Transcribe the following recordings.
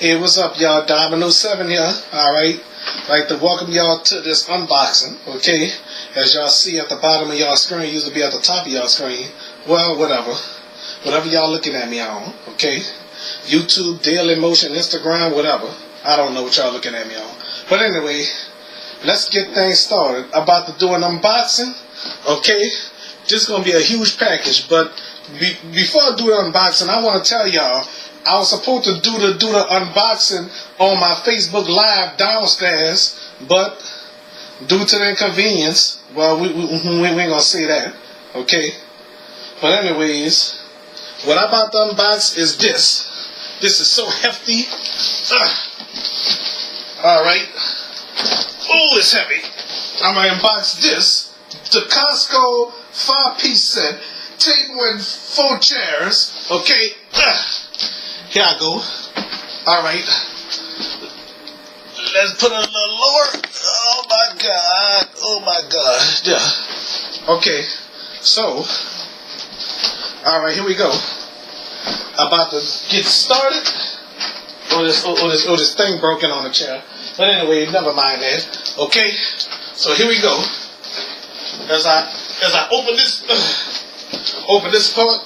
Hey, what's up, y'all? Dominoes 7 here. Alright. I'd like to welcome y'all to this unboxing, okay? As y'all see at the bottom of y'all screen, used to be at the top of y'all screen. Well, whatever. Whatever y'all looking at me on, okay? YouTube, Daily Motion, Instagram, whatever. I don't know what y'all looking at me on. But anyway, let's get things started. About to do an unboxing, okay? This is going to be a huge package, but before I do the unboxing, I want to tell y'all, I was supposed to do the unboxing on my Facebook Live downstairs, but due to the inconvenience, well, we ain't going to say that, okay? But anyways, what I'm about to unbox is this. This is so hefty. Alright. Oh, it's heavy. I'm going to unbox this. The Costco 5-piece set. Table and 4 chairs. Okay. Here I go. Alright. Let's put it a little lower. Oh my god. Oh my god. Yeah. Okay. So. Alright, here we go. About to get started. Oh, this thing broken on the chair. But anyway, never mind that. Okay. So here we go. As I open this part,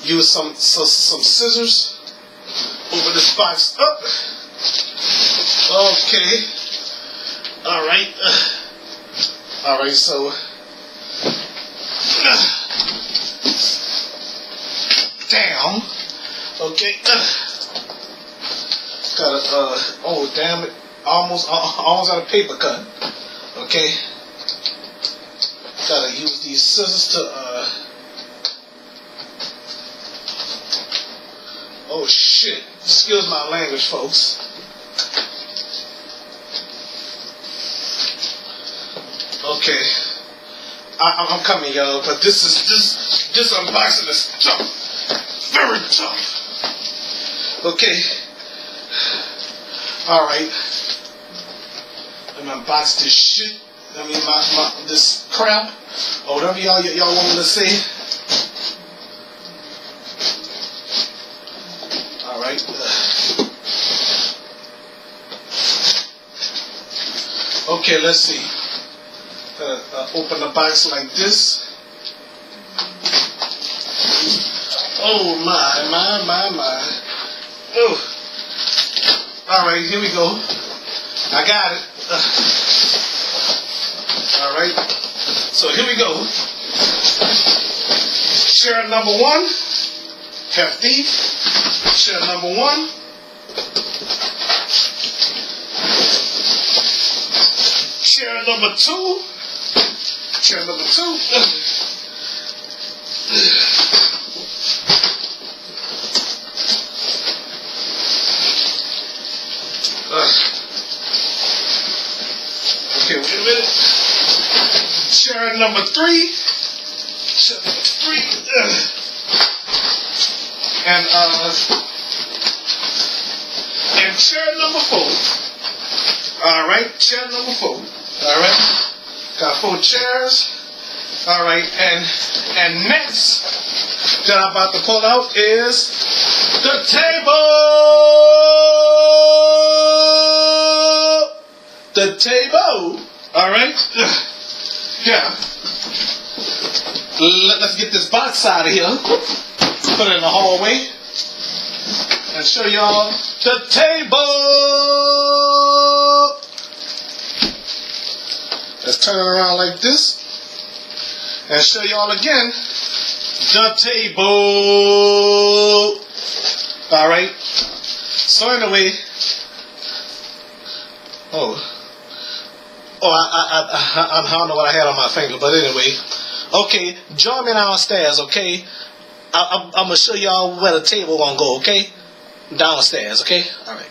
use some scissors. Open this box up. Okay. Alright. Alright, so down. Okay. Got a oh damn it. Almost out of paper cut. Okay. Gotta use these scissors to oh shit. Excuse my language, folks. Okay. I'm coming, y'all, but this unboxing is tough. Very tough. Okay. Alright. Let me unbox this shit. I mean this crap. Or whatever y'all want me to say. Alright. Okay, let's see. Open the box like this. Oh my. Oh. Alright, here we go. I got it. Alright. So here we go. Chair number 1. Hefty. Chair number 1. Chair number 2. Chair number 2. Okay, wait a minute. Chair number 3. Chair number 3. And chair number 4. Alright, chair number 4. Alright. Got 4 chairs. Alright, and next that I'm about to pull out is the table. The table. Alright. Yeah. Let's get this box out of here. Put it in the hallway. And show y'all the table. Let's turn it around like this. And show y'all again the table. Alright. So anyway. I don't know what I had on my finger, but anyway. Okay, join me downstairs, okay? I'm going to show y'all where the table gonna go, okay? Downstairs, okay? Alright.